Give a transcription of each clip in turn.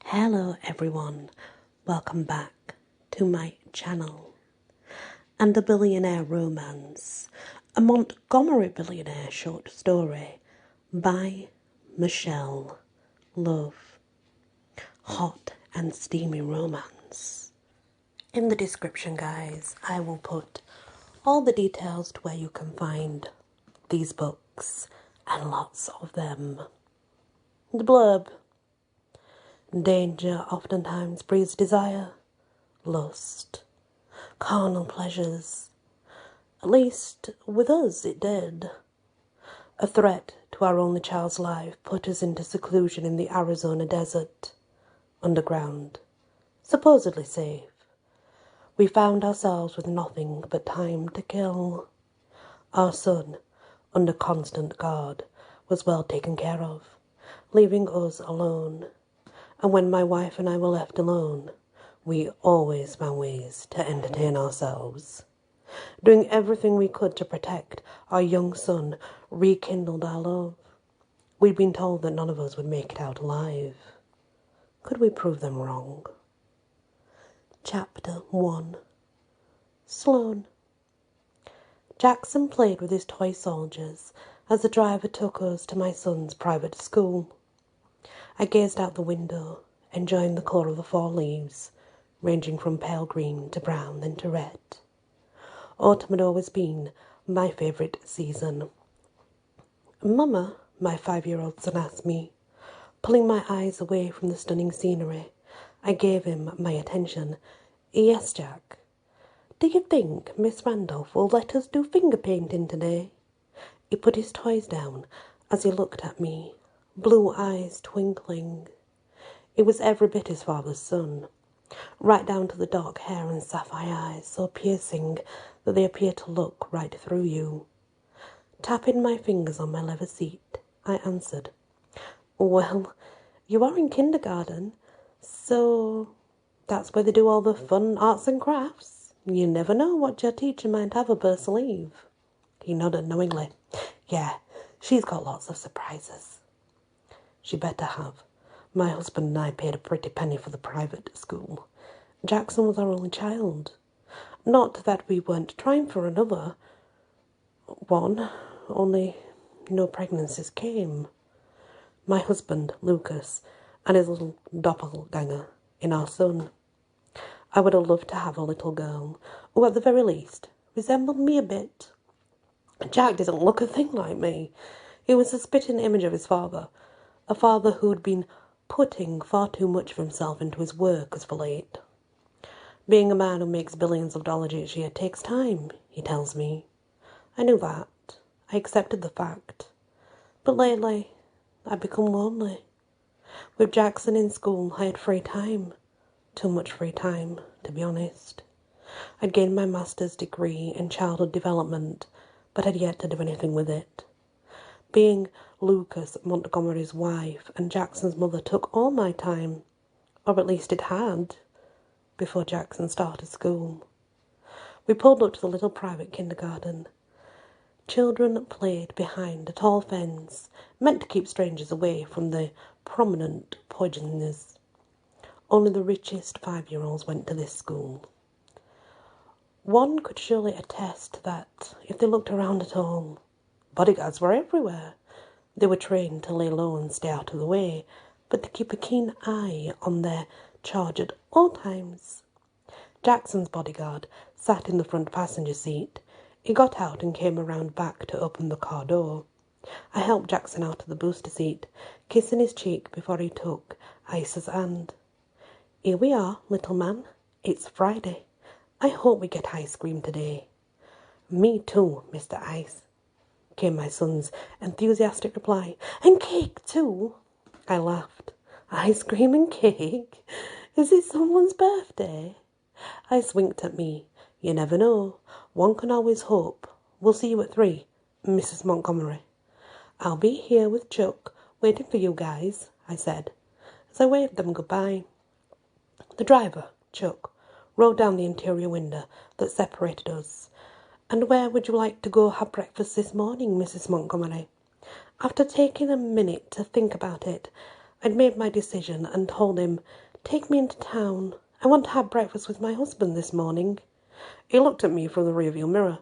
Hello everyone, welcome back to my channel. And a Billionaire romance, a Montgomery Billionaire short story by Michelle Love. Hot and steamy romance. In the description, guys, I will put all the details to where you can find these books and lots of them. The blurb. Danger oftentimes breeds desire, lust, carnal pleasures. At least with us it did. A threat to our only child's life put us into seclusion in the Arizona desert, underground, supposedly safe. We found ourselves with nothing but time to kill. Our son, under constant guard, was well taken care of, leaving us alone. And when my wife and I were left alone, we always found ways to entertain ourselves. Doing everything we could to protect our young son rekindled our love. We'd been told that none of us would make it out alive. Could we prove them wrong? Chapter 1. Sloan. Jackson played with his toy soldiers as the driver took us to my son's private school. I gazed out the window, enjoying the colour of the fall leaves, ranging from pale green to brown then to red. Autumn had always been my favourite season. "Mama," my 5-year-old son asked me. Pulling my eyes away from the stunning scenery, I gave him my attention. "Yes, Jack." "Do you think Miss Randolph will let us do finger painting today?" He put his toys down as he looked at me, blue eyes twinkling. He was every bit his father's son, right down to the dark hair and sapphire eyes, so piercing that they appeared to look right through you. Tapping my fingers on my leather seat, I answered, "Well, you are in kindergarten, so that's where they do all the fun arts and crafts. You never know what your teacher might have up her sleeve." He nodded knowingly. "Yeah, she's got lots of surprises." "She better have. My husband and I paid a pretty penny for the private school. Jackson was our only child. Not that we weren't trying for another one, only no pregnancies came. My husband, Lucas, and his little doppelganger in our son. I would have loved to have a little girl, who at the very least resembled me a bit. Jack didn't look a thing like me. He was a spitting image of his father, a father who'd been putting far too much of himself into his work as of late. Being a man who makes billions of dollars each year takes time, he tells me. I knew that. I accepted the fact. But lately, I've become lonely. With Jackson in school, I had free time. Too much free time, to be honest. I'd gained my master's degree in childhood development, but had yet to do anything with it. Being Lucas Montgomery's wife and Jackson's mother took all my time, or at least it had, before Jackson started school. We pulled up to the little private kindergarten. Children played behind a tall fence, meant to keep strangers away from the prominent poisoners. Only the richest 5-year-olds went to this school. One could surely attest that, if they looked around at all, bodyguards were everywhere. They were trained to lay low and stay out of the way, but to keep a keen eye on their charge at all times. Jackson's bodyguard sat in the front passenger seat. He got out and came around back to open the car door. I helped Jackson out of the booster seat, kissing his cheek before he took Ice's hand. "Here we are, little man. It's Friday. I hope we get ice cream today." "Me too, Mr. Ice," came my son's enthusiastic reply. "And cake too." I laughed. "Ice cream and cake? Is it someone's birthday?" Ice winked at me. "You never know. One can always hope. We'll see you at 3, Mrs. Montgomery." "I'll be here with Chuck, waiting for you guys," I said, as I waved them goodbye. The driver, Chuck, rolled down the interior window that separated us. "And where would you like to go have breakfast this morning, Mrs. Montgomery?" After taking a minute to think about it, I'd made my decision and told him, "Take me into town. I want to have breakfast with my husband this morning." He looked at me from the rearview mirror.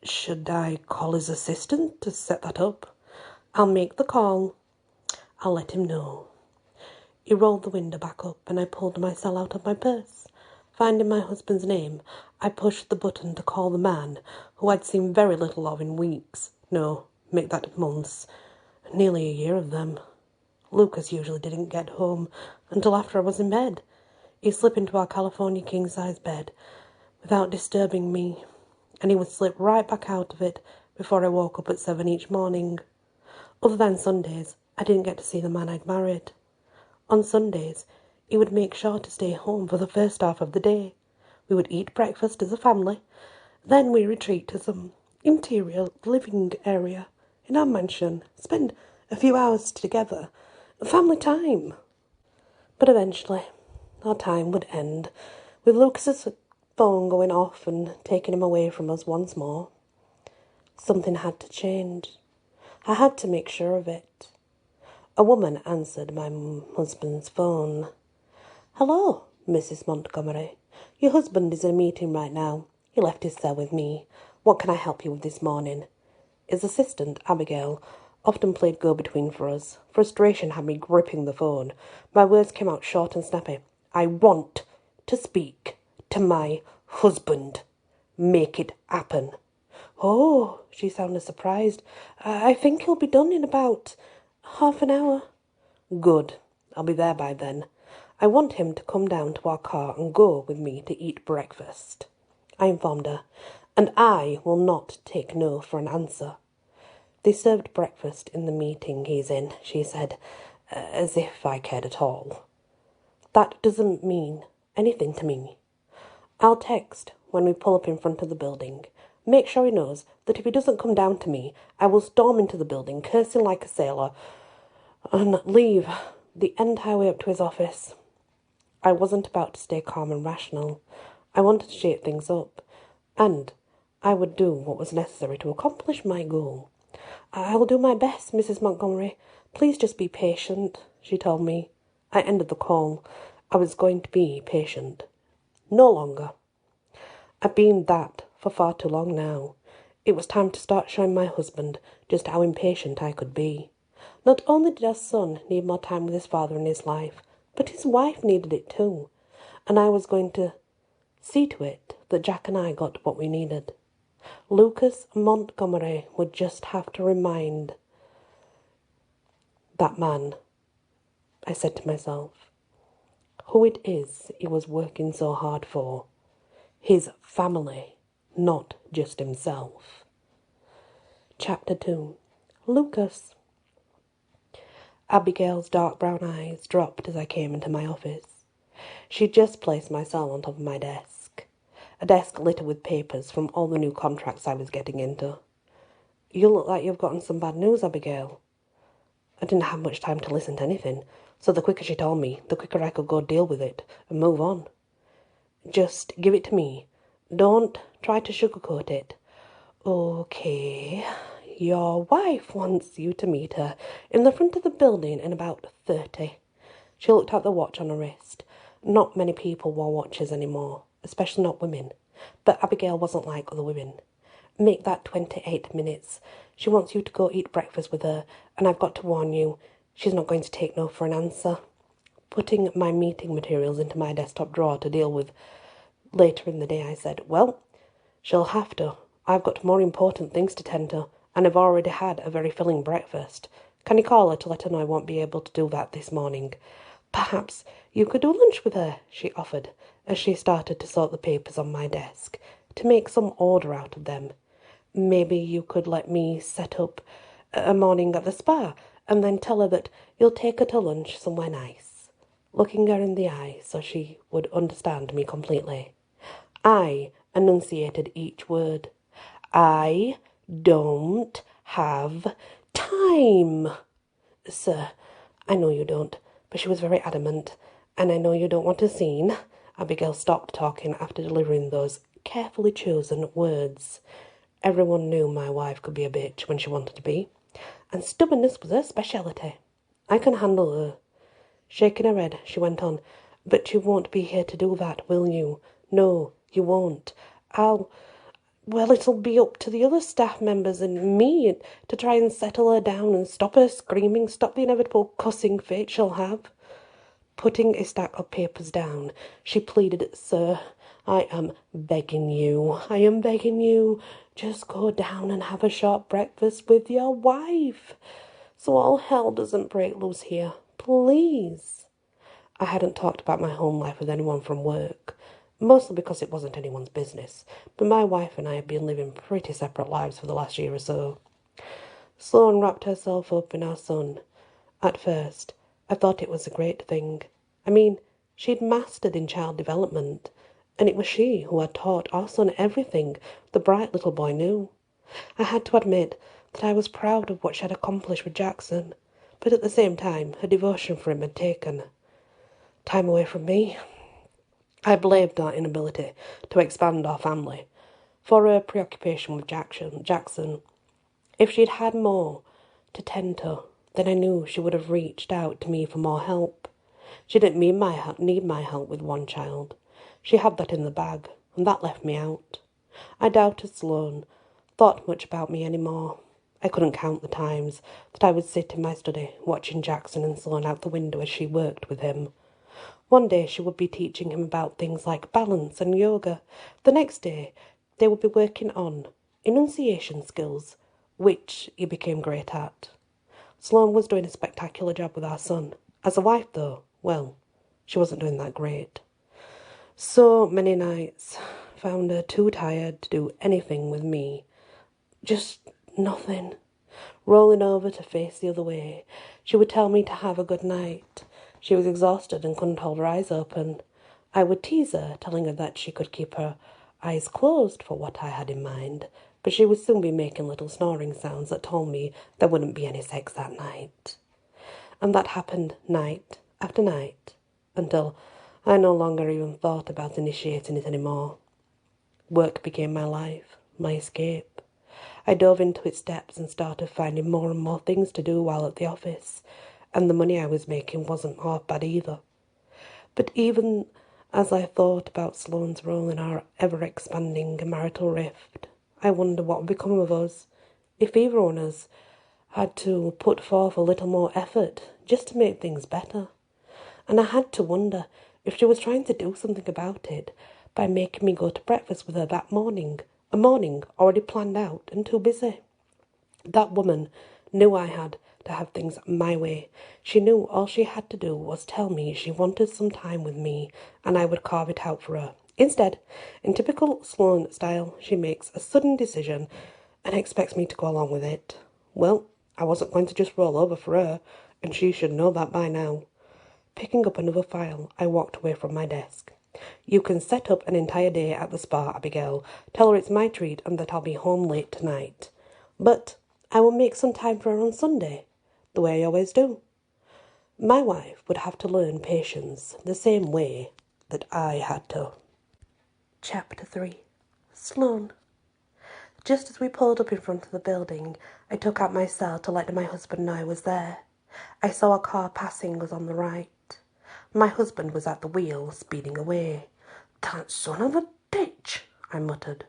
"Should I call his assistant to set that up?" "I'll make the call. I'll let him know." He rolled the window back up and I pulled my cell out of my purse. Finding my husband's name, I pushed the button to call the man who I'd seen very little of in weeks. No, make that months. Nearly a year of them. Lucas usually didn't get home until after I was in bed. He'd slip into our California king-size bed without disturbing me, and he would slip right back out of it before I woke up at 7 each morning. Other than Sundays, I didn't get to see the man I'd married. On Sundays, he would make sure to stay home for the first half of the day. We would eat breakfast as a family, then we retreat to some interior living area in our mansion, spend a few hours together, family time. But eventually, our time would end, with Lucas's phone going off and taking him away from us once more. Something had to change. I had to make sure of it. A woman answered my husband's phone. "Hello, Mrs. Montgomery. Your husband is in a meeting right now. He left his cell with me. What can I help you with this morning?" His assistant, Abigail, often played go-between for us. Frustration had me gripping the phone. My words came out short and snappy. "I want to speak to my husband. Make it happen." "Oh," she sounded surprised. I think he'll be done in about half an hour." "Good. I'll be there by then. I want him to come down to our car and go with me to eat breakfast," I informed her, "and I will not take no for an answer." "They served breakfast in the meeting he's in," she said, as if I cared at all. "That doesn't mean anything to me. I'll text when we pull up in front of the building. Make sure he knows that if he doesn't come down to me, I will storm into the building, cursing like a sailor, and leave the end highway up to his office." I wasn't about to stay calm and rational. I wanted to shake things up, and I would do what was necessary to accomplish my goal. "I will do my best, Mrs. Montgomery. Please just be patient," she told me. I ended the call. I was going to be patient. No longer. I've been that for far too long now. It was time to start showing my husband just how impatient I could be. Not only did our son need more time with his father in his life, but his wife needed it too, and I was going to see to it that Jack and I got what we needed. Lucas Montgomery would just have to remind that man, I said to myself, who it is he was working so hard for. His family, not just himself. Chapter 2. Lucas. Abigail's dark brown eyes dropped as I came into my office. She'd just placed my cell on top of my desk, a desk littered with papers from all the new contracts I was getting into. "You look like you've gotten some bad news, Abigail." I didn't have much time to listen to anything, so the quicker she told me, the quicker I could go deal with it and move on. "Just give it to me. Don't try to sugarcoat it." "Okay. Your wife wants you to meet her in the front of the building in about 30. She looked at the watch on her wrist. Not many people wore watches anymore, especially not women. But Abigail wasn't like other women. "Make that 28 minutes. She wants you to go eat breakfast with her, and I've got to warn you, she's not going to take no for an answer." Putting my meeting materials into my desktop drawer to deal with later in the day, I said, "Well, she'll have to. I've got more important things to tend to, and I've already had a very filling breakfast. Can you call her to let her know I won't be able to do that this morning?" "Perhaps you could do lunch with her," she offered, as she started to sort the papers on my desk, to make some order out of them. "Maybe you could let me set up a morning at the spa, and then tell her that you'll take her to lunch somewhere nice." Looking her in the eye so she would understand me completely, I enunciated each word. "I don't have time." "Sir, I know you don't," but she was very adamant, "and I know you don't want a scene." Abigail stopped talking after delivering those carefully chosen words. Everyone knew my wife could be a bitch when she wanted to be, and stubbornness was her speciality. I can handle her. Shaking her head, she went on, "But you won't be here to do that, will you? No, you won't. Well, it'll be up to the other staff members and me to try and settle her down and stop her screaming, stop the inevitable cussing fit she'll have." Putting a stack of papers down, she pleaded, "Sir, I am begging you, just go down and have a short breakfast with your wife, so all hell doesn't break loose here. Please." I hadn't talked about my home life with anyone from work, mostly because it wasn't anyone's business, but my wife and I had been living pretty separate lives for the last year or so. Sloane wrapped herself up in our son. At first, I thought it was a great thing. I mean, she'd mastered in child development, and it was she who had taught our son everything the bright little boy knew. I had to admit that I was proud of what she had accomplished with Jackson, but at the same time, her devotion for him had taken time away from me. I blamed our inability to expand our family for her preoccupation with Jackson. If she'd had more to tend to, then I knew she would have reached out to me for more help. She didn't need my help with one child. She had that in the bag, and that left me out. I doubted Sloane thought much about me anymore. I couldn't count the times that I would sit in my study watching Jackson and Sloane out the window as she worked with him. One day she would be teaching him about things like balance and yoga. The next day they would be working on enunciation skills, which he became great at. Sloane was doing a spectacular job with our son. As a wife, though, well, she wasn't doing that great. So many nights found her too tired to do anything with me. Just nothing. Rolling over to face the other way, she would tell me to have a good night. She was exhausted and couldn't hold her eyes open. I would tease her, telling her that she could keep her eyes closed for what I had in mind, but she would soon be making little snoring sounds that told me there wouldn't be any sex that night. And that happened night after night, until I no longer even thought about initiating it anymore. Work became my life, my escape. I dove into its depths and started finding more and more things to do while at the office, and the money I was making wasn't half bad either. But even as I thought about Sloane's role in our ever-expanding marital rift, I wonder what would become of us if either one of us had to put forth a little more effort just to make things better. And I had to wonder if she was trying to do something about it by making me go to breakfast with her that morning, a morning already planned out and too busy. That woman knew I had to have things my way. She knew all she had to do was tell me she wanted some time with me, and I would carve it out for her. Instead, in typical Sloane style, she makes a sudden decision and expects me to go along with it. Well, I wasn't going to just roll over for her, and she should know that by now. Picking up another file, I walked away from my desk. "You can set up an entire day at the spa, Abigail. Tell her it's my treat and that I'll be home late tonight. But I will make some time for her on Sunday, the way I always do." My wife would have to learn patience the same way that I had to. Chapter 3. Sloane. Just as we pulled up in front of the building, I took out my cell to let my husband know I was there. I saw a car passing us on the right. My husband was at the wheel, speeding away. "That son of a bitch," I muttered.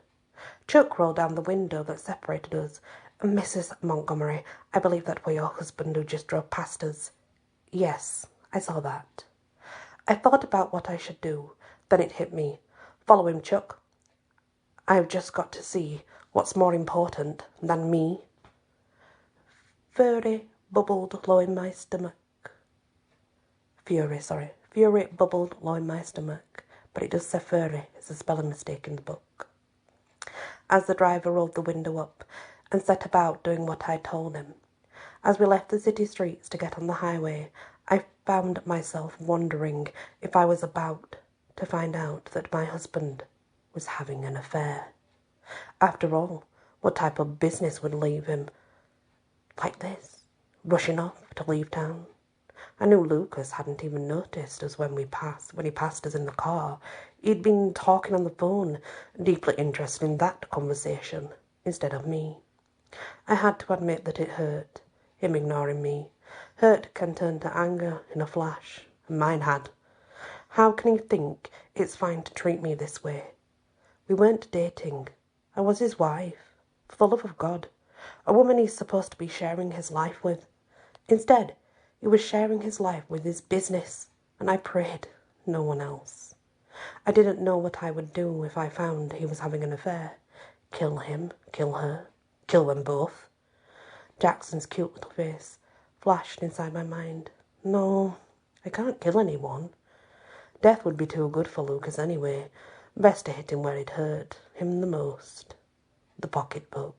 Chuck rolled down the window that separated us. "Mrs. Montgomery, I believe that was your husband who just drove past us." "Yes, I saw that." I thought about what I should do. Then it hit me. "Follow him, Chuck. I've just got to see what's more important than me." Fury bubbled low in my stomach. Fury bubbled low in my stomach, but it does say furry. It's a spelling mistake in the book. As the driver rolled the window up and set about doing what I told him. As we left the city streets to get on the highway, I found myself wondering if I was about to find out that my husband was having an affair. After all, what type of business would leave him like this, rushing off to leave town? I knew Lucas hadn't even noticed us when he passed us in the car. He'd been talking on the phone, deeply interested in that conversation, instead of me. I had to admit that it hurt, him ignoring me. Hurt can turn to anger in a flash, and mine had. How can he think it's fine to treat me this way? We weren't dating. I was his wife, for the love of God, a woman he's supposed to be sharing his life with. Instead, he was sharing his life with his business, and I prayed no one else. I didn't know what I would do if I found he was having an affair. Kill him, kill her, kill them both. Jackson's cute little face flashed inside my mind. No, I can't kill anyone. Death would be too good for Lucas anyway. Best to hit him where it hurt him the most. The pocketbook.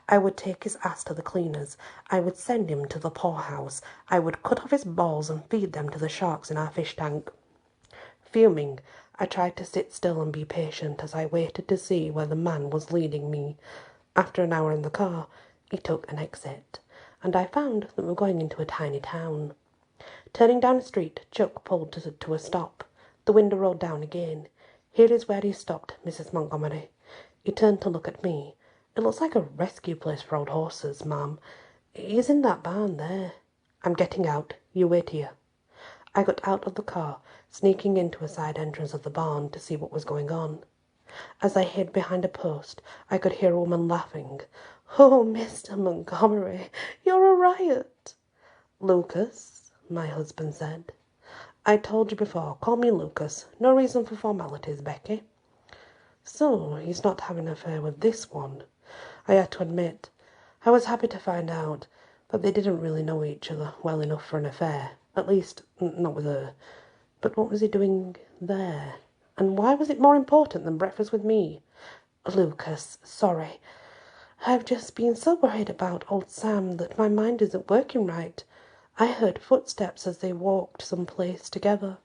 I would take his ass to the cleaners. I would send him to the poorhouse. I would cut off his balls and feed them to the sharks in our fish tank. Fuming, I tried to sit still and be patient as I waited to see where the man was leading me. After an hour in the car, he took an exit, and I found that we were going into a tiny town. Turning down a street, Chuck pulled to a stop. The window rolled down again. Here is where he stopped, Mrs. Montgomery. He turned to look at me. It looks like a rescue place for old horses, ma'am. He's in that barn there. I'm getting out. You wait here. I got out of the car, sneaking into a side entrance of the barn to see what was going on. As I hid behind a post, I could hear a woman laughing. "Oh, Mr. Montgomery, you're a riot." "Lucas," my husband said. "I told you before, call me Lucas. No reason for formalities, Becky." So he's not having an affair with this one. I had to admit, I was happy to find out that they didn't really know each other well enough for an affair. At least, not with her. But what was he doing there? And why was it more important than breakfast with me? "Lucas, sorry. I've just been so worried about old Sam that my mind isn't working right. I heard footsteps as they walked someplace together."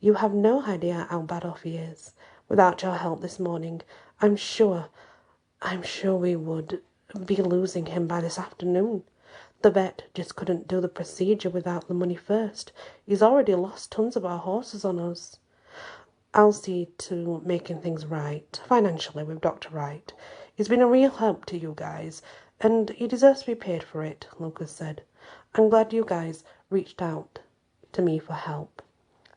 "You have no idea how bad off he is. Without your help this morning, I'm sure we would be losing him by this afternoon. The vet just couldn't do the procedure without the money first. He's already lost tons of our horses on us." "I'll see to making things right, financially, with Dr. Wright. He's been a real help to you guys, and he deserves to be paid for it," Lucas said. "I'm glad you guys reached out to me for help.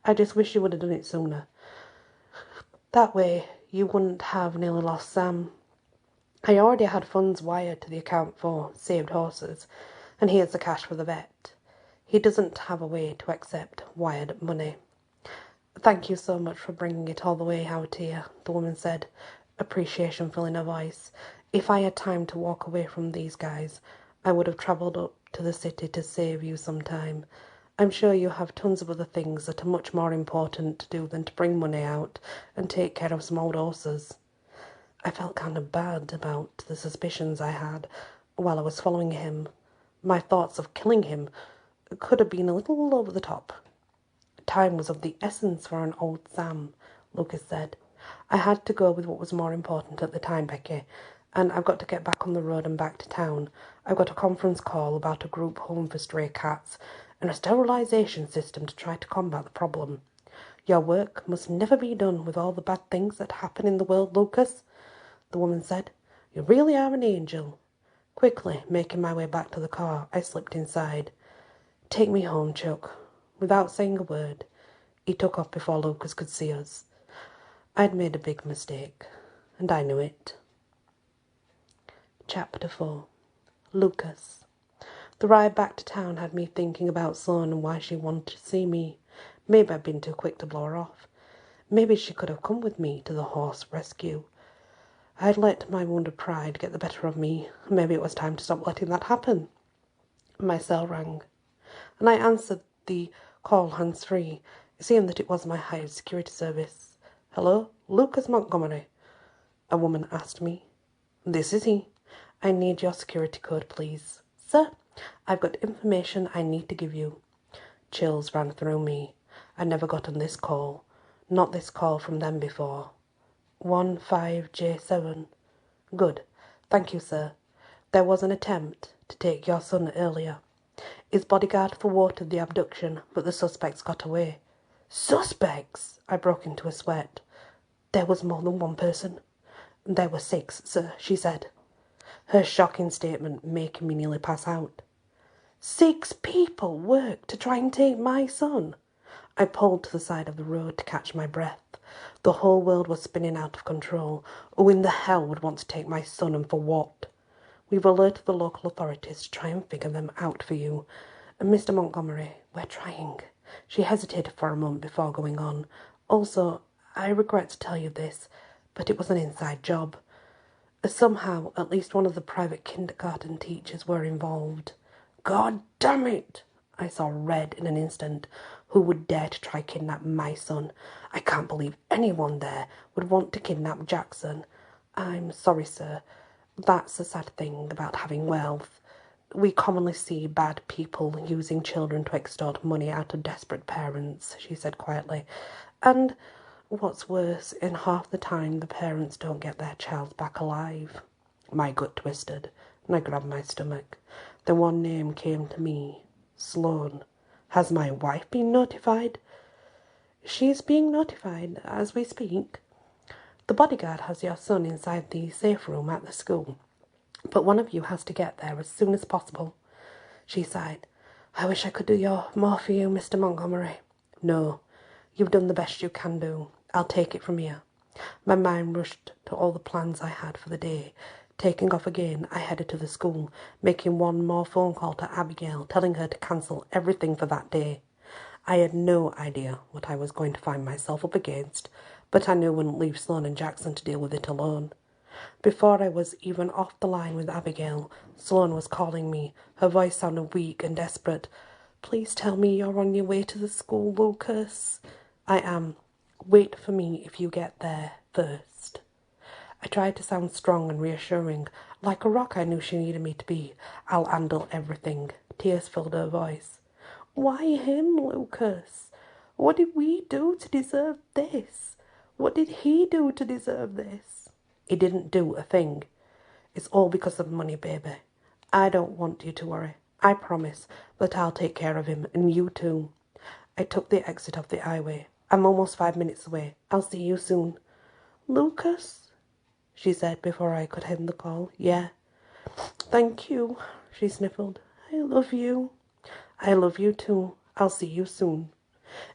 I just wish you would have done it sooner. That way, you wouldn't have nearly lost Sam. I already had funds wired to the account for saved horses, and here's the cash for the vet. He doesn't have a way to accept wired money." "Thank you so much for bringing it all the way out here," the woman said, appreciation filling her voice. "If I had time to walk away from these guys, I would have travelled up to the city to save you some time. I'm sure you have tons of other things that are much more important to do than to bring money out and take care of some old horses." I felt kind of bad about the suspicions I had while I was following him. My thoughts of killing him could have been a little over the top. Time was of the essence for an old Sam, Lucas said. "I had to go with what was more important at the time, Becky, and I've got to get back on the road and back to town. I've got a conference call about a group home for stray cats and a sterilisation system to try to combat the problem. Your work must never be done with all the bad things that happen in the world, Lucas," the woman said. "You really are an angel." Quickly making my way back to the car, I slipped inside. "Take me home, Chuck." Without saying a word, he took off before Lucas could see us. I'd made a big mistake, and I knew it. Chapter 4. Lucas. The ride back to town had me thinking about Sloane and why she wanted to see me. Maybe I'd been too quick to blow her off. Maybe she could have come with me to the horse rescue. I'd let my wounded pride get the better of me. Maybe it was time to stop letting that happen. My cell rang, and I answered the call hands-free, seeing that it was my hired security service. "Hello, Lucas Montgomery?" a woman asked me. "This is he. I need your security code, please." "Sir, I've got information I need to give you." Chills ran through me. I'd never gotten this call. Not this call from them before. 15J7. "Good. Thank you, sir. There was an attempt to take your son earlier. His bodyguard thwarted the abduction, but the suspects got away." "Suspects?" I broke into a sweat. "There was more than one person." "There were 6, sir," she said, her shocking statement making me nearly pass out. 6 people worked to try and take my son. I pulled to the side of the road to catch my breath. The whole world was spinning out of control. Who in the hell would want to take my son, and for what? We've alerted the local authorities to try and figure them out for you. And Mr. Montgomery, we're trying. She hesitated for a moment before going on. Also, I regret to tell you this, but it was an inside job. Somehow, at least one of the private kindergarten teachers were involved. God damn it! I saw red in an instant. Who would dare to try kidnap my son? I can't believe anyone there would want to kidnap Jackson. I'm sorry, sir. That's the sad thing about having wealth. We commonly see bad people using children to extort money out of desperate parents, she said quietly. And what's worse, in half the time the parents don't get their child back alive. My gut twisted, and I grabbed my stomach. Then one name came to me. Sloane. Has my wife been notified? She's being notified as we speak. The bodyguard has your son inside the safe room at the school, but one of you has to get there as soon as possible. She sighed. I wish I could do more for you, Mr. Montgomery. No, you've done the best you can do. I'll take it from here. My mind rushed to all the plans I had for the day. Taking off again, I headed to the school, making one more phone call to Abigail, telling her to cancel everything for that day. I had no idea what I was going to find myself up against, but I knew I wouldn't leave Sloane and Jackson to deal with it alone. Before I was even off the line with Abigail, Sloane was calling me. Her voice sounded weak and desperate. Please tell me you're on your way to the school, Lucas. I am. Wait for me if you get there first. I tried to sound strong and reassuring. Like a rock I knew she needed me to be. I'll handle everything. Tears filled her voice. Why him, Lucas? What did we do to deserve this? What did he do to deserve this? He didn't do a thing. It's all because of money, baby. I don't want you to worry. I promise that I'll take care of him, and you too. I took the exit off the highway. I'm almost 5 minutes away. I'll see you soon. Lucas? She said before I could end the call. Yeah. Thank you, she sniffled. I love you. I love you too. I'll see you soon.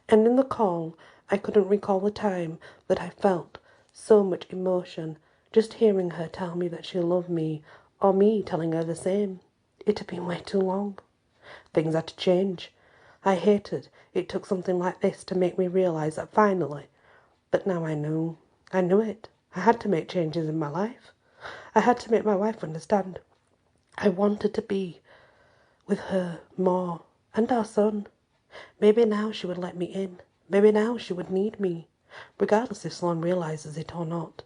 And in the call, I couldn't recall the time that I felt so much emotion just hearing her tell me that she loved me, or me telling her the same. It had been way too long. Things had to change. I hated it took something like this to make me realise that finally. But now I knew. I knew it. I had to make changes in my life. I had to make my wife understand. I wanted to be with her more, and our son. Maybe now she would let me in. Maybe now she would need me. Regardless if Sloane realises it or not,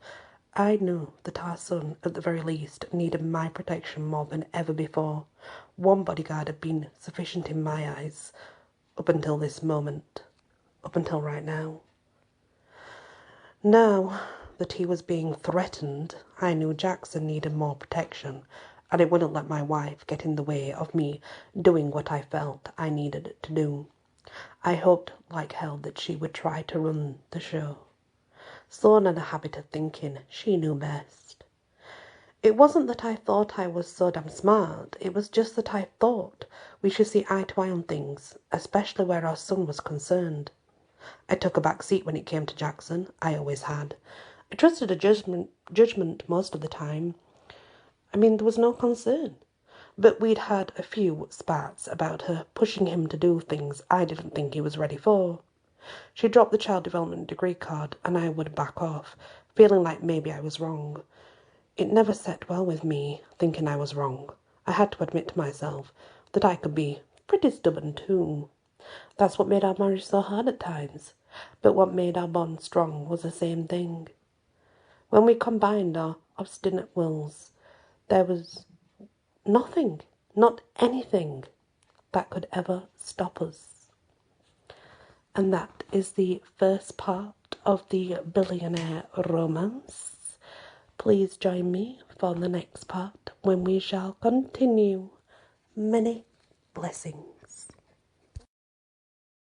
I knew that our son, at the very least, needed my protection more than ever before. One bodyguard had been sufficient in my eyes, up until this moment, up until right now. Now that he was being threatened, I knew Jackson needed more protection, and I wouldn't let my wife get in the way of me doing what I felt I needed to do. I hoped like hell that she would try to run the show. Sloane had a habit of thinking she knew best. It wasn't that I thought I was so damn smart, it was just that I thought we should see eye to eye on things, especially where our son was concerned. I took a back seat when it came to Jackson. I always had. I trusted her judgment most of the time. There was no concern. But we'd had a few spats about her pushing him to do things I didn't think he was ready for. She dropped the child development degree card, and I would back off, feeling like maybe I was wrong. It never sat well with me, thinking I was wrong. I had to admit to myself that I could be pretty stubborn too. That's what made our marriage so hard at times. But what made our bond strong was the same thing. When we combined our obstinate wills, there was nothing, not anything, that could ever stop us. And that is the first part of the Billionaire romance. Please join me for the next part when we shall continue. Many blessings.